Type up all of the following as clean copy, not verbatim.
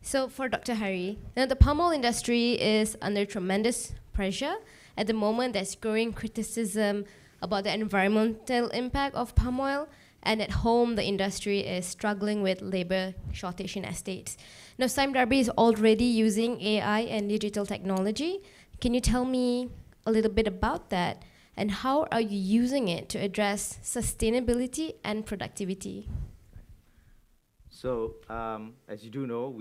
So for Dr. Hari, now the palm oil industry is under tremendous pressure. At the moment, there's growing criticism about the environmental impact of palm oil. And at home, the industry is struggling with labor shortage in estates. Now, Sime Darby is already using AI and digital technology. Can you tell me a little bit about that? And how are you using it to address sustainability and productivity? So, as you do know,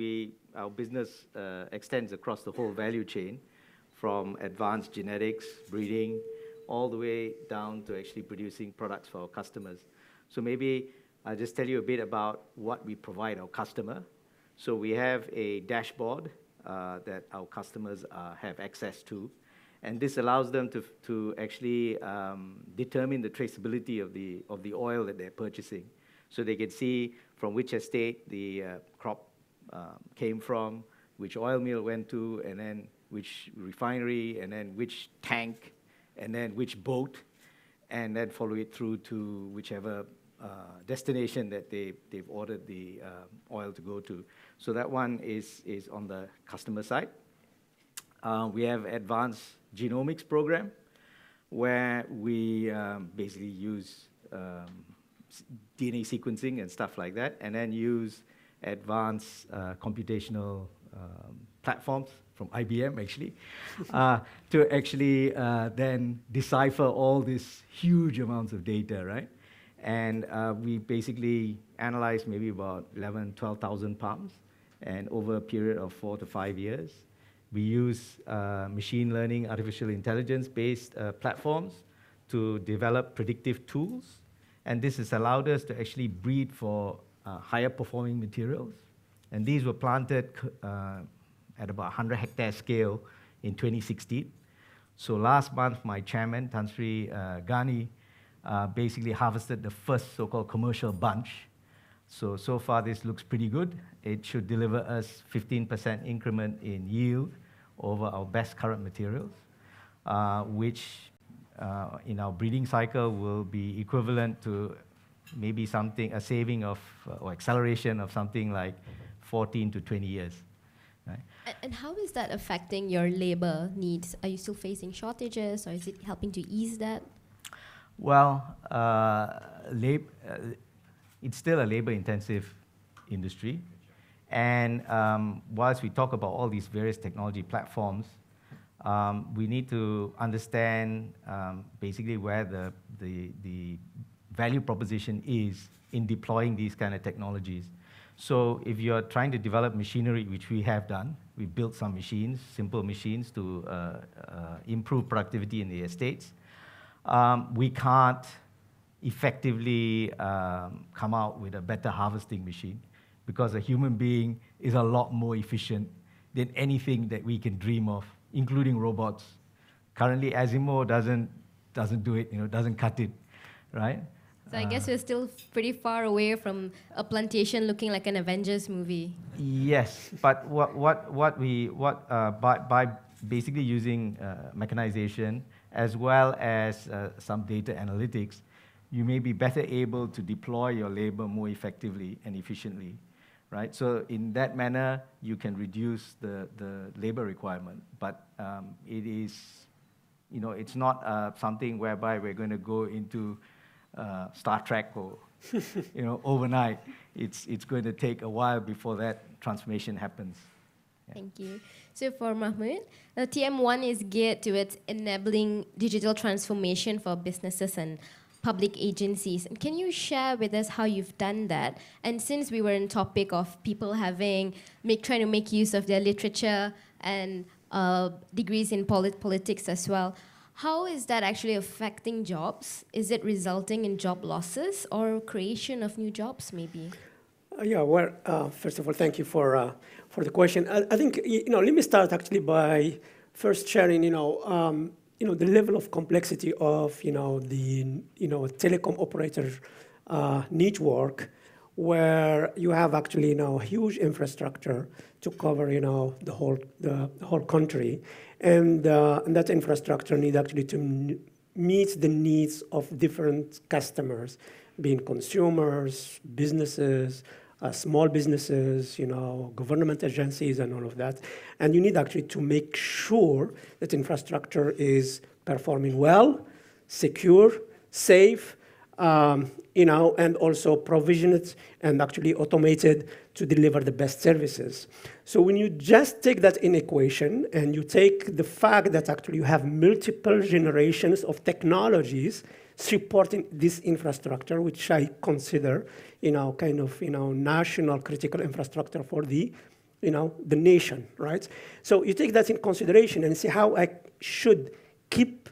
our business extends across the whole value chain, from advanced genetics, breeding, all the way down to actually producing products for our customers. So maybe I'll just tell you a bit about what we provide our customer. So we have a dashboard that our customers have access to, and this allows them to actually determine the traceability of the oil that they're purchasing. So they can see from which estate the crop came from, which oil mill went to, and then which refinery, and then which tank, and then which boat, and then follow it through to whichever destination that they've ordered the oil to go to. So that one is on the customer side. We have advanced genomics program, where we basically use DNA sequencing and stuff like that, and then use advanced computational platforms from IBM, actually, to actually then decipher all these huge amounts of data, right? And we basically analyze maybe about 11,000, 12,000 palms, and over a period of 4 to 5 years. We use machine learning, artificial intelligence-based platforms to develop predictive tools. And this has allowed us to actually breed for higher performing materials. And these were planted at about 100 hectare scale in 2016. So last month, my chairman, Tan Sri Ghani, basically harvested the first so-called commercial bunch. So far this looks pretty good. It should deliver us 15% increment in yield over our best current materials, which in our breeding cycle will be equivalent to maybe something, a saving of, or acceleration of something like 14 to 20 years. Right? And how is that affecting your labor needs? Are you still facing shortages, or is it helping to ease that? Well, it's still a labor-intensive industry. And whilst we talk about all these various technology platforms, we need to understand basically where the value proposition is in deploying these kind of technologies. So if you're trying to develop machinery, which we have done, we built some machines, simple machines to improve productivity in the estates. We can't effectively come out with a better harvesting machine, because a human being is a lot more efficient than anything that we can dream of, including robots. Currently, Asimo doesn't do it, doesn't cut it, right? So I guess we're still pretty far away from a plantation looking like an Avengers movie. Yes, but by basically using mechanization as well as some data analytics, you may be better able to deploy your labor more effectively and efficiently, right? So in that manner, you can reduce the labor requirement. But it is, it's not something whereby we're going to go into Star Trek or, overnight. It's going to take a while before that transformation happens. Yeah. Thank you. So for Mahmoud, TM1 is geared towards enabling digital transformation for businesses and public agencies. Can you share with us how you've done that? And since we were in topic of people trying to make use of their literature and degrees in politics as well, how is that actually affecting jobs? Is it resulting in job losses or creation of new jobs, maybe? First of all, thank you for the question. I think, let me start actually by first sharing, the level of complexity of, the, telecom operator network, where you have actually, huge infrastructure to cover, the whole country. And that infrastructure needs actually to meet the needs of different customers, being consumers, businesses, small businesses, government agencies and all of that. And you need actually to make sure that infrastructure is performing well, secure, safe, and also provisioned and actually automated to deliver the best services. So when you just take that in equation and you take the fact that actually you have multiple generations of technologies supporting this infrastructure, which I consider, national critical infrastructure for the nation, right? So you take that in consideration and see how I should keep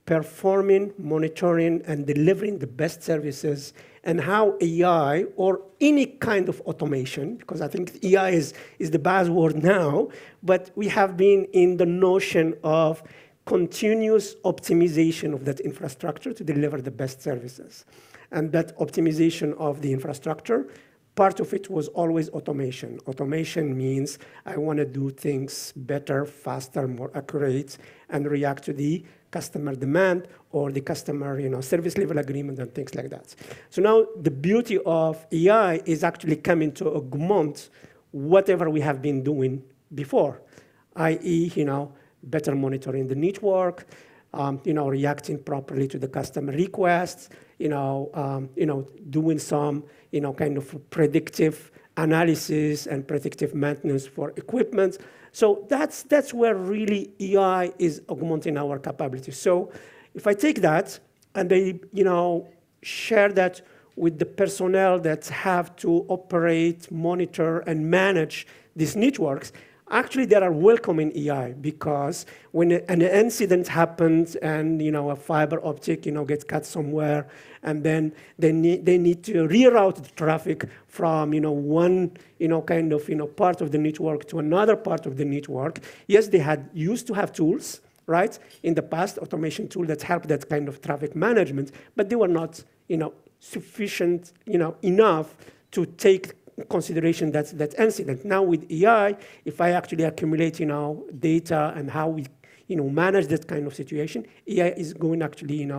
performing, monitoring, and delivering the best services, and how AI or any kind of automation, because I think AI is the buzzword now, but we have been in the notion of continuous optimization of that infrastructure to deliver the best services. And that optimization of the infrastructure, part of it was always automation. Automation means I want to do things better, faster, more accurate, and react to the customer demand or the customer service level agreement and things like that. So now the beauty of AI is actually coming to augment whatever we have been doing before, i.e., better monitoring the network, reacting properly to the customer requests, doing some, kind of predictive analysis and predictive maintenance for equipment. So that's where really AI is augmenting our capability. So if I take that and I, share that with the personnel that have to operate, monitor, and manage these networks, actually they are welcoming AI, because when an incident happens and a fiber optic gets cut somewhere, and then they need to reroute the traffic from one part of the network to another part of the network. Yes, they used to have tools, right, in the past, automation tool that helped that kind of traffic management, but they were not sufficient enough to take consideration that incident. Now with AI, if I actually accumulate data and how we manage that kind of situation, AI is going actually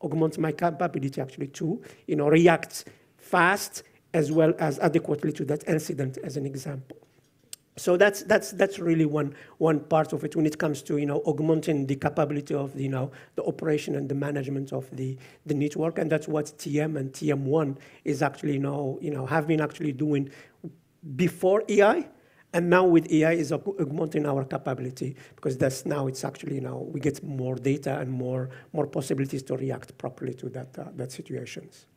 augment my capability actually to react fast as well as adequately to that incident, as an example. So that's really one part of it when it comes to augmenting the capability of the operation and the management of the network, and that's what TM and TM1 is actually have been actually doing before AI, and now with AI is augmenting our capability, because it's actually we get more data and more possibilities to react properly to that situations.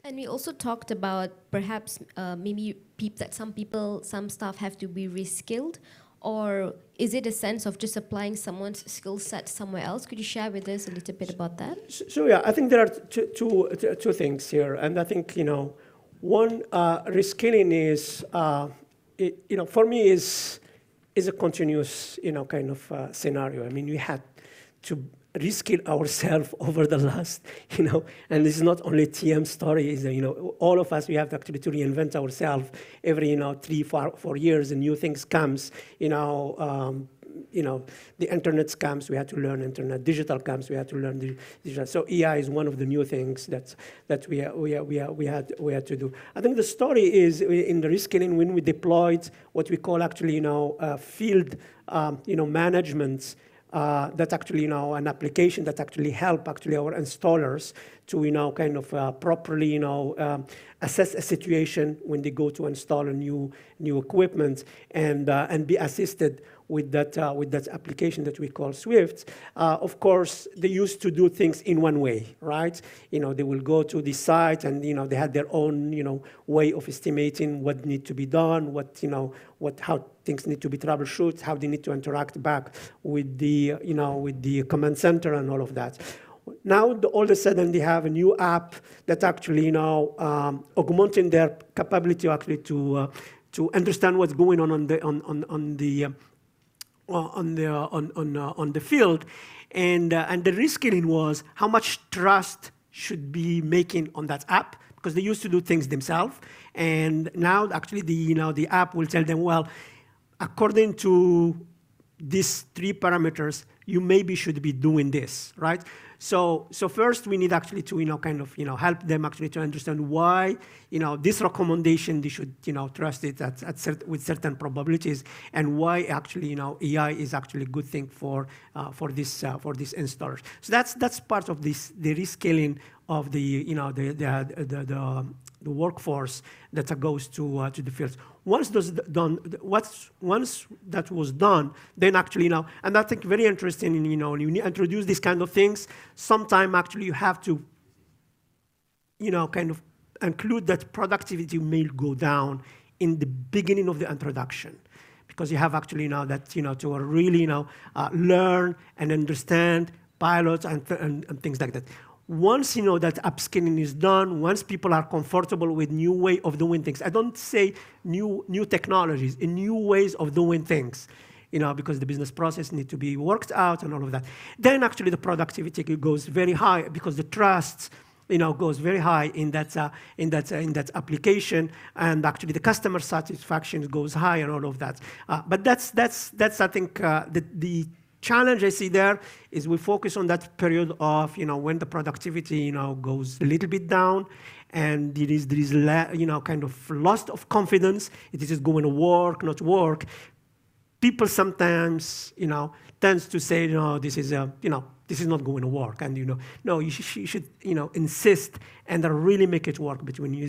And we also talked about perhaps maybe that some staff have to be reskilled, or is it a sense of just applying someone's skill set somewhere else? Could you share with us a little bit about that? So yeah, I think there are two things here, and I think one, reskilling is for me is a continuous kind of scenario. I mean, we had to reskill ourselves over the last, and it's not only TM story, is all of us, we have actually to reinvent ourselves every 3-4 years, and new things comes, the internet comes, we had to learn internet, digital comes, we had to learn digital. So AI is one of the new things that we had to do. I think the story is in the reskilling when we deployed what we call actually field management. That actually an application that actually help actually our installers to kind of properly assess a situation when they go to install a new equipment and be assisted with that application that we call Swift. Of course, they used to do things in one way, right? They will go to the site and they had their own way of estimating what need to be done, how things need to be troubleshooted, how they need to interact back with the command center and all of that. Now, all of a sudden, they have a new app that actually augmenting their capability actually to understand what's going on the field, and the reskilling was how much trust should be making on that app, because they used to do things themselves, and now actually the app will tell them, well, according to these 3 parameters, you maybe should be doing this, right? So first we need actually to, kind of, help them actually to understand why, this recommendation, they should, trust it with certain probabilities, and why actually, AI is actually a good thing for these installers. So that's part of this, the rescaling of the, the workforce that goes to the fields. Once that was done, then actually and I think very interesting, when you introduce these kind of things, sometime actually you have to, kind of include that productivity may go down in the beginning of the introduction, because you have actually that, to really, learn and understand pilots and things like that. Once that upskilling is done, once people are comfortable with new way of doing things, I don't say new technologies, new ways of doing things, because the business process need to be worked out and all of that. Then actually the productivity goes very high, because the trust goes very high in that application, and actually the customer satisfaction goes high and all of that. But that's I think the challenge I see there is we focus on that period of when the productivity goes a little bit down, and there is kind of loss of confidence. It is going to work, not work. People sometimes tends to say, no, this is this is not going to work, and no, you should insist and really make it work. But when you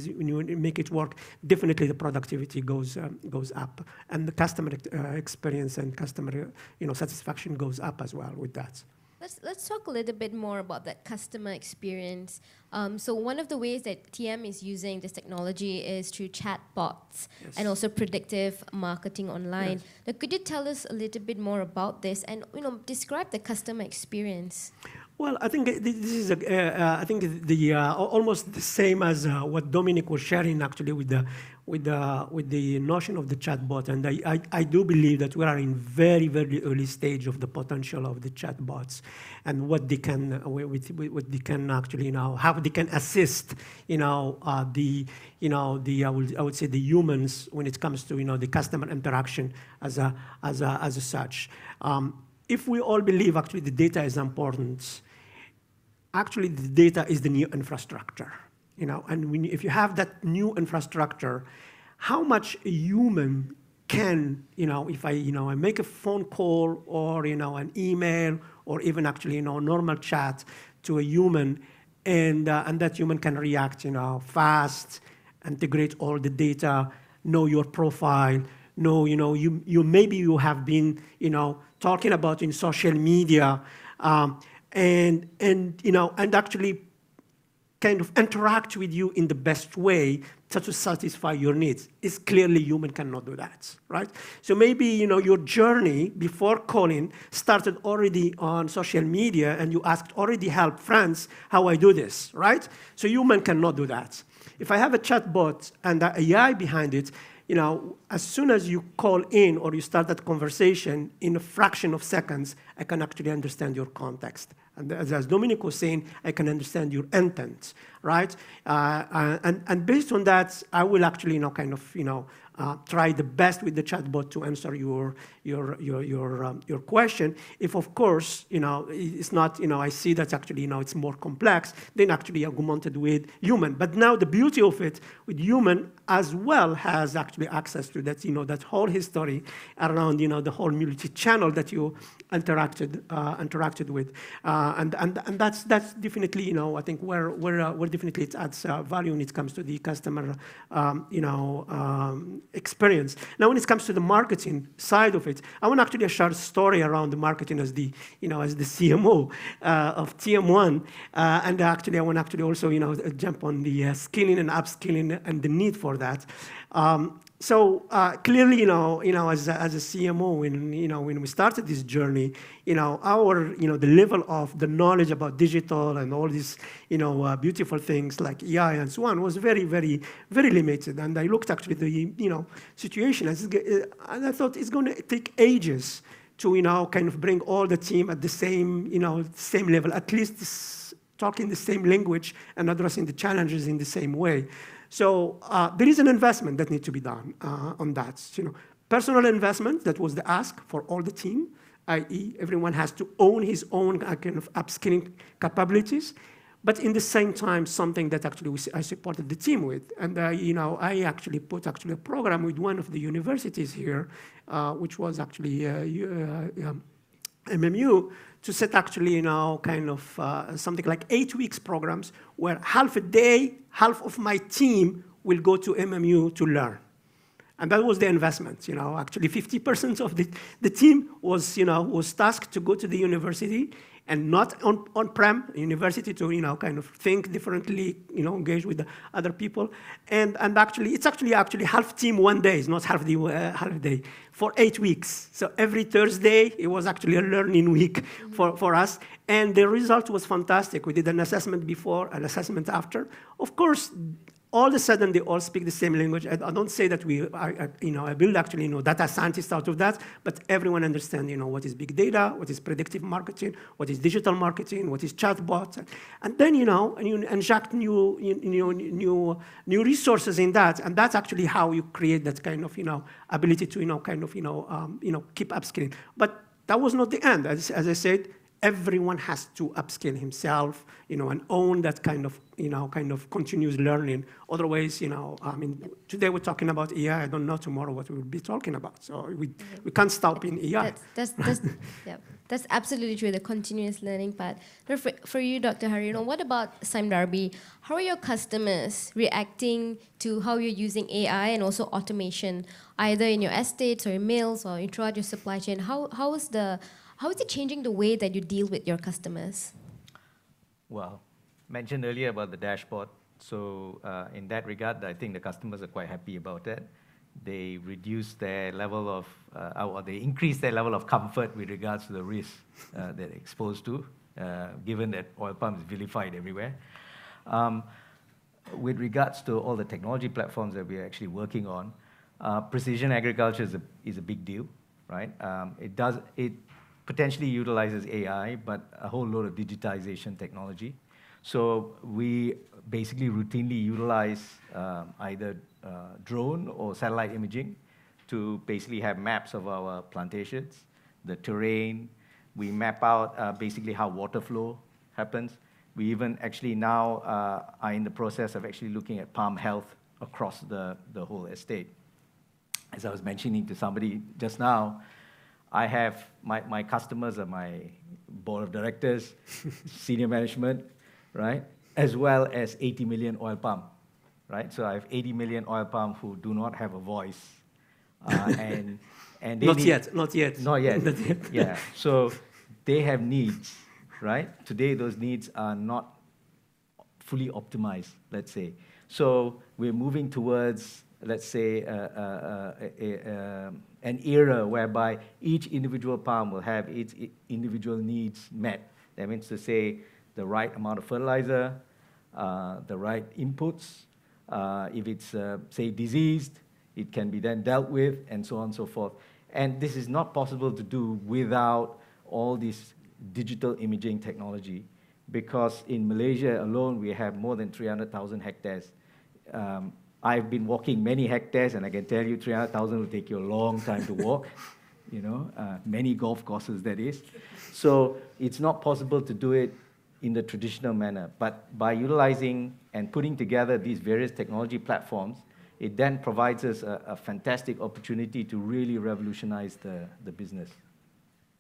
make it work, definitely the productivity goes up, and the customer experience and customer satisfaction goes up as well with that. Let's talk a little bit more about that customer experience. So one of the ways that TM is using this technology is through chatbots, yes, and also predictive marketing online. Yes. Now, could you tell us a little bit more about this and describe the customer experience? Well, I think this is I think almost the same as what Dominic was sharing actually with the notion of the chatbot, and I do believe that we are in very, very early stage of the potential of the chatbots, and what they can what they can actually how they can assist the I would say the humans when it comes to the customer interaction as such. If we all believe actually the data is important, actually the data is the new infrastructure, and if you have that new infrastructure, how much a human can, if I make a phone call or an email or even actually normal chat to a human, and that human can react fast, integrate all the data, know your profile, know you maybe you have been talking about in social media, and actually kind of interact with you in the best way to satisfy your needs. It's clearly human cannot do that, right? So maybe your journey before calling started already on social media, and you asked already help friends how I do this, right? So human cannot do that. If I have a chatbot and the AI behind it, as soon as you call in or you start that conversation, in a fraction of seconds, I can actually understand your context. And as Dominic was saying, I can understand your intent, right? And based on that, I will actually, try the best with the chatbot to answer your question. If of course, it's not, I see that actually, it's more complex, then actually augmented with human. But now the beauty of it with human as well has actually access to that, that whole history around, the whole multi-channel that you interacted with, and that's definitely, I think where definitely it adds value when it comes to the customer, experience. Now, when it comes to the marketing side of it, I want to actually share a story around the marketing as the, as the CMO of TM1, and actually I want to actually also, jump on the skilling and upskilling and the need for that. So clearly, as a CMO, when we started this journey, our, the level of the knowledge about digital and all these, beautiful things like AI and so on was very, very, very limited. And I looked actually the, situation, and I thought it's going to take ages to, kind of bring all the team at the same, same level, at least talking the same language and addressing the challenges in the same way. So there is an investment that needs to be done on that. Personal investment, that was the ask for all the team, i.e. everyone has to own his own kind of upskilling capabilities. But in the same time, something that actually I supported the team with. And I actually put a program with one of the universities here, which was actually MMU, to set actually kind of something like 8 weeks programs where half a day, half of my team will go to MMU to learn. And that was the investment. Actually 50% of the team was tasked to go to the university and not on-prem university to kind of think differently, engage with the other people. And actually, it's actually half team 1 day. It's not half day for 8 weeks. So every Thursday, it was actually a learning week for us. And the result was fantastic. We did an assessment before, an assessment after. Of course, all of a sudden, they all speak the same language. I don't say that I build actually, data scientists out of that, but everyone understands, what is big data, what is predictive marketing, what is digital marketing, what is chatbot, and then, and you inject new resources in that, and that's actually how you create that kind of, ability to, keep upskilling. But that was not the end. As I said, everyone has to upskill himself, and own that kind of continuous learning. Otherwise, today we're talking about AI. I don't know tomorrow what we will be talking about. So we can't stop in AI. That's absolutely true. The continuous learning part. For you, Dr. Hari, what about Sime Darby? How are your customers reacting to how you're using AI and also automation, either in your estates or in mills or throughout your supply chain? How is it changing the way that you deal with your customers? Well, mentioned earlier about the dashboard. So in that regard, I think the customers are quite happy about that. They reduce their level of, or they increase their level of comfort with regards to the risk they're exposed to, given that oil palm is vilified everywhere. With regards to all the technology platforms that we're actually working on, precision agriculture is a big deal, right? It potentially utilizes AI, but a whole load of digitization technology. So we basically routinely utilize either drone or satellite imaging to basically have maps of our plantations, the terrain. We map out basically how water flow happens. We even actually now are in the process of actually looking at palm health across the whole estate. As I was mentioning to somebody just now, I have my customers are my board of directors, senior management, right? As well as 80 million oil palm, right? So I have 80 million oil palm who do not have a voice. And they Not yet. Not yet. Yeah. So they have needs, right? Today, those needs are not fully optimized, let's say. So we're moving towards, let's say, an era whereby each individual palm will have its individual needs met. That means to say the right amount of fertilizer, the right inputs. If it's, say, diseased, it can be then dealt with, and so on and so forth. And this is not possible to do without all this digital imaging technology, because in Malaysia alone, we have more than 300,000 hectares. I've been walking many hectares, and I can tell you 300,000 will take you a long time to walk, many golf courses, that is. So it's not possible to do it in the traditional manner. But by utilizing and putting together these various technology platforms, it then provides us a fantastic opportunity to really revolutionize the business.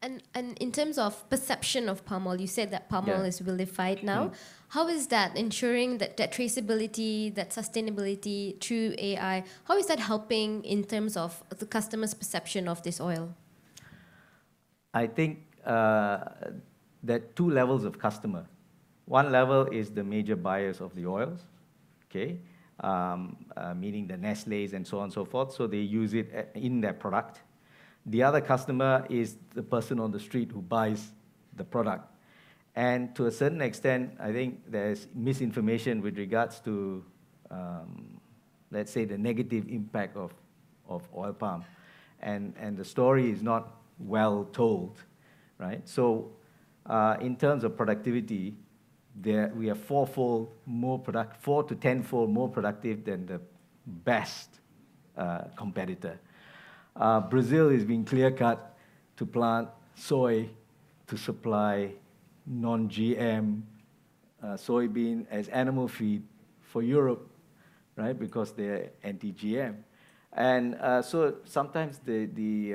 And in terms of perception of palm oil, you said that palm oil is vilified now. How is that ensuring that traceability, that sustainability through AI, how is that helping in terms of the customer's perception of this oil? I think there are two levels of customer. One level is the major buyers of the oils, okay, meaning the Nestle's and so on and so forth, so they use it in their product. The other customer is the person on the street who buys the product. And to a certain extent, I think there's misinformation with regards to, let's say, the negative impact of oil palm. And the story is not well told, right? So in terms of productivity, we are 4 to 10-fold more productive than the best competitor. Brazil is being clear-cut to plant soy to supply non-GM soybean as animal feed for Europe, right? Because they're anti-GM. And so sometimes the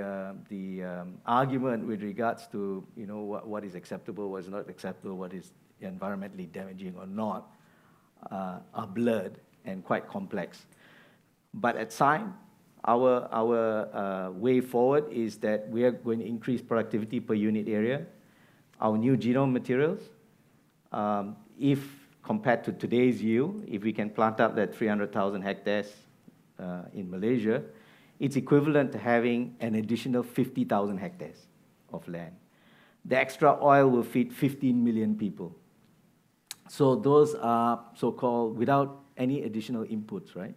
argument with regards to what is acceptable, what is not acceptable, what is environmentally damaging or not, are blurred and quite complex. But at Sime, our way forward is that we are going to increase productivity per unit area. Our new genome materials, if compared to today's yield, if we can plant up that 300,000 hectares in Malaysia, it's equivalent to having an additional 50,000 hectares of land. The extra oil will feed 15 million people. So those are so-called without any additional inputs, right?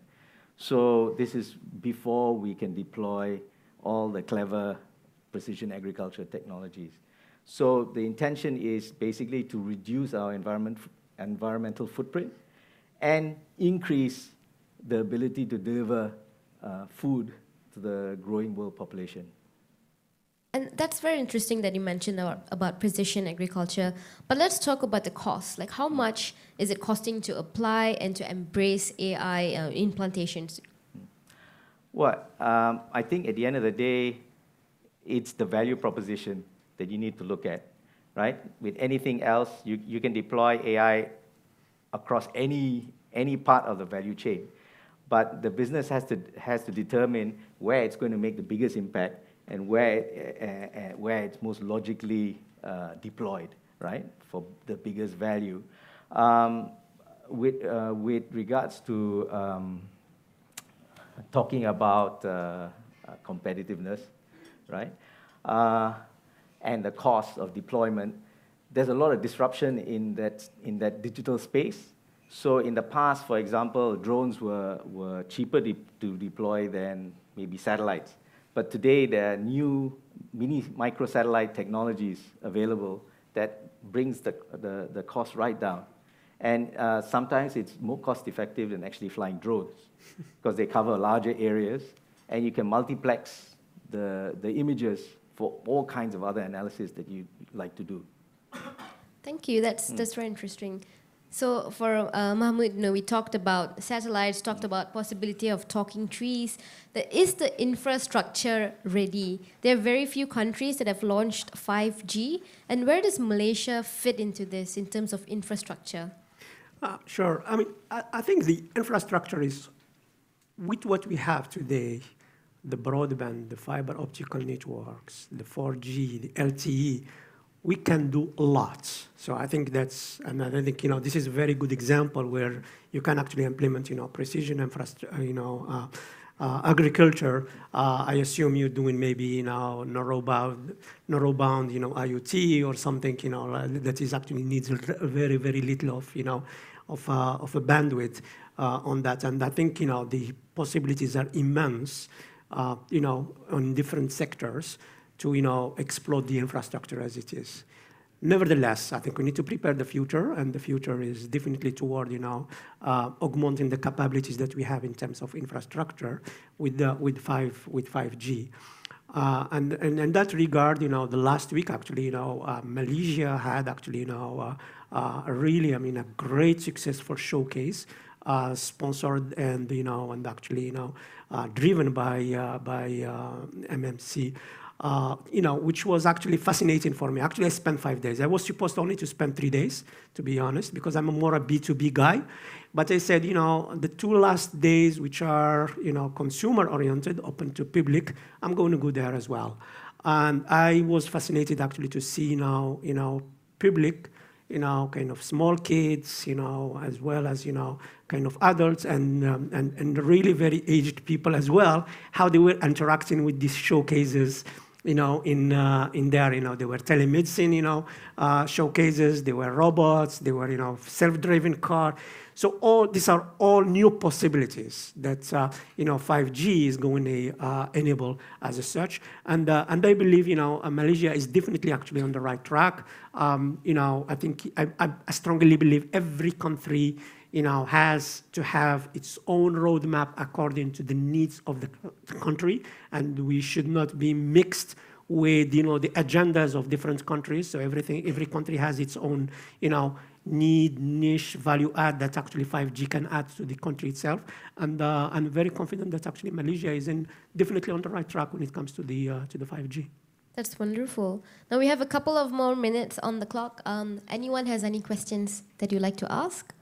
So this is before we can deploy all the clever precision agriculture technologies. So the intention is basically to reduce our environmental footprint and increase the ability to deliver food to the growing world population. And that's very interesting that you mentioned about precision agriculture. But let's talk about the cost. Like, how much is it costing to apply and to embrace AI in plantations? Well, I think at the end of the day, it's the value proposition that you need to look at, right? With anything else, you can deploy AI across any part of the value chain. But the business has to determine where it's going to make the biggest impact and where it's most logically deployed, right, for the biggest value. With regards to talking about competitiveness, right, and the cost of deployment, there's a lot of disruption in that digital space. So in the past, for example, drones were cheaper to deploy than maybe satellites. But today, there are new microsatellite technologies available that brings the cost right down. And sometimes it's more cost-effective than actually flying drones because they cover larger areas, and you can multiplex the images for all kinds of other analysis that you like to do. Thank you. That's very interesting. So for Mahmoud, we talked about satellites, talked about possibility of talking trees. Is the infrastructure ready? There are very few countries that have launched 5G. And where does Malaysia fit into this in terms of infrastructure? Sure. I mean, I think the infrastructure is, with what we have today, the broadband, the fiber optical networks, the 4G, the LTE, we can do a lot. So I think that's, and I think, this is a very good example where you can actually implement, precision infrastructure, agriculture. I assume you're doing maybe, narrowbound, IoT or something, that is actually needs very, very little of, of a bandwidth on that. And I think, the possibilities are immense, on different sectors to, explode the infrastructure as it is. Nevertheless, I think we need to prepare the future, and the future is definitely toward, augmenting the capabilities that we have in terms of infrastructure with 5G. And in that regard, the last week actually, Malaysia had actually, really, a great successful showcase, sponsored and and actually driven by MMC. Which was actually fascinating for me. Actually, I spent 5 days. I was supposed only to spend 3 days, to be honest, because I'm more a B2B guy. But I said, the 2 last days, which are, consumer-oriented, open to public, I'm going to go there as well. And I was fascinated actually to see now, public, kind of small kids, as well as, kind of adults and really very aged people as well, how they were interacting with these showcases, in there, they were telemedicine, showcases, they were robots, they were, self-driving car. So these are all new possibilities that, 5G is going to enable as such. And I believe, Malaysia is definitely actually on the right track. I think I strongly believe every country, has to have its own roadmap according to the needs of the country, and we should not be mixed with the agendas of different countries. So every country has its own need, niche, value add that actually 5G can add to the country itself. And I'm very confident that actually Malaysia is definitely on the right track when it comes to the 5G. That's wonderful. Now we have a couple of more minutes on the clock. Anyone has any questions that you'd like to ask?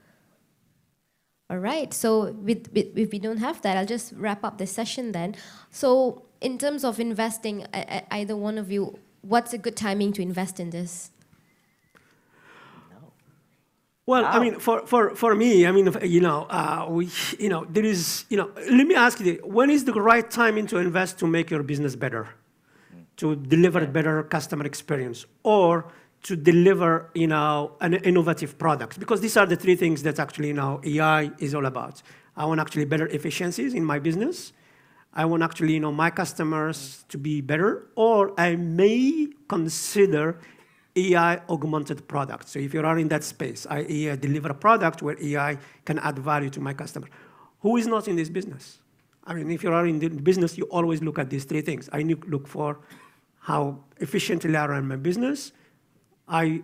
All right, so if we don't have that, I'll just wrap up this session then. So in terms of investing, either one of you, what's a good timing to invest in this? Well, I mean, for me, I mean, there is, let me ask you, when is the right timing to invest to make your business better, to deliver a better customer experience, or to deliver, an innovative product? Because these are the three things that actually AI is all about. I want actually better efficiencies in my business. I want actually, my customers to be better, or I may consider AI augmented products. So if you are in that space, I deliver a product where AI can add value to my customer. Who is not in this business? I mean, if you are in the business, you always look at these three things. I look for how efficiently I run my business. I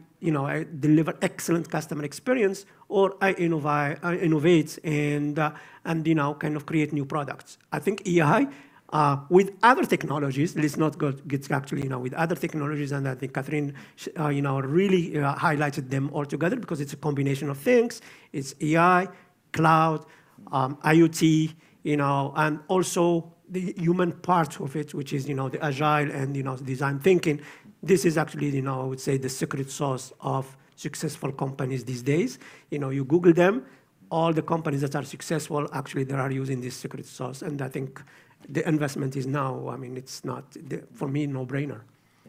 deliver excellent customer experience, or I innovate and kind of create new products. I think AI, with other technologies, let's not get actually, with other technologies, and I think Catherine, really highlighted them all together because it's a combination of things. It's AI, cloud, IoT, and also the human part of it, which is, the agile and, design thinking. This is actually, I would say, the secret sauce of successful companies these days. You Google them, all the companies that are successful, actually, they are using this secret sauce. And I think the investment is now, I mean, it's not, for me, no-brainer.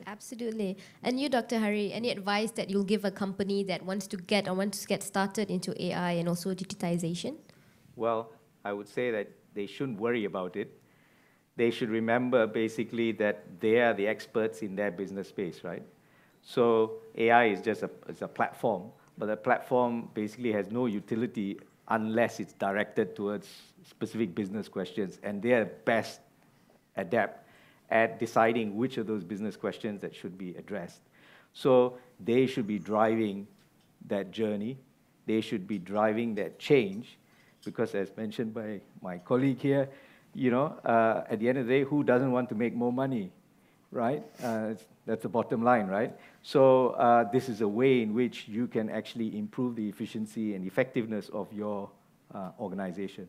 Absolutely. And you, Dr. Hari, any advice that you'll give a company that wants to get started into AI and also digitization? Well, I would say that they shouldn't worry about it. They should remember basically that they are the experts in their business space, right? So AI is just a platform, but the platform basically has no utility unless it's directed towards specific business questions, and they are best adept at deciding which of those business questions that should be addressed. So they should be driving that journey. They should be driving that change, because as mentioned by my colleague here, at the end of the day, who doesn't want to make more money, right? That's the bottom line, right? So this is a way in which you can actually improve the efficiency and effectiveness of your organization.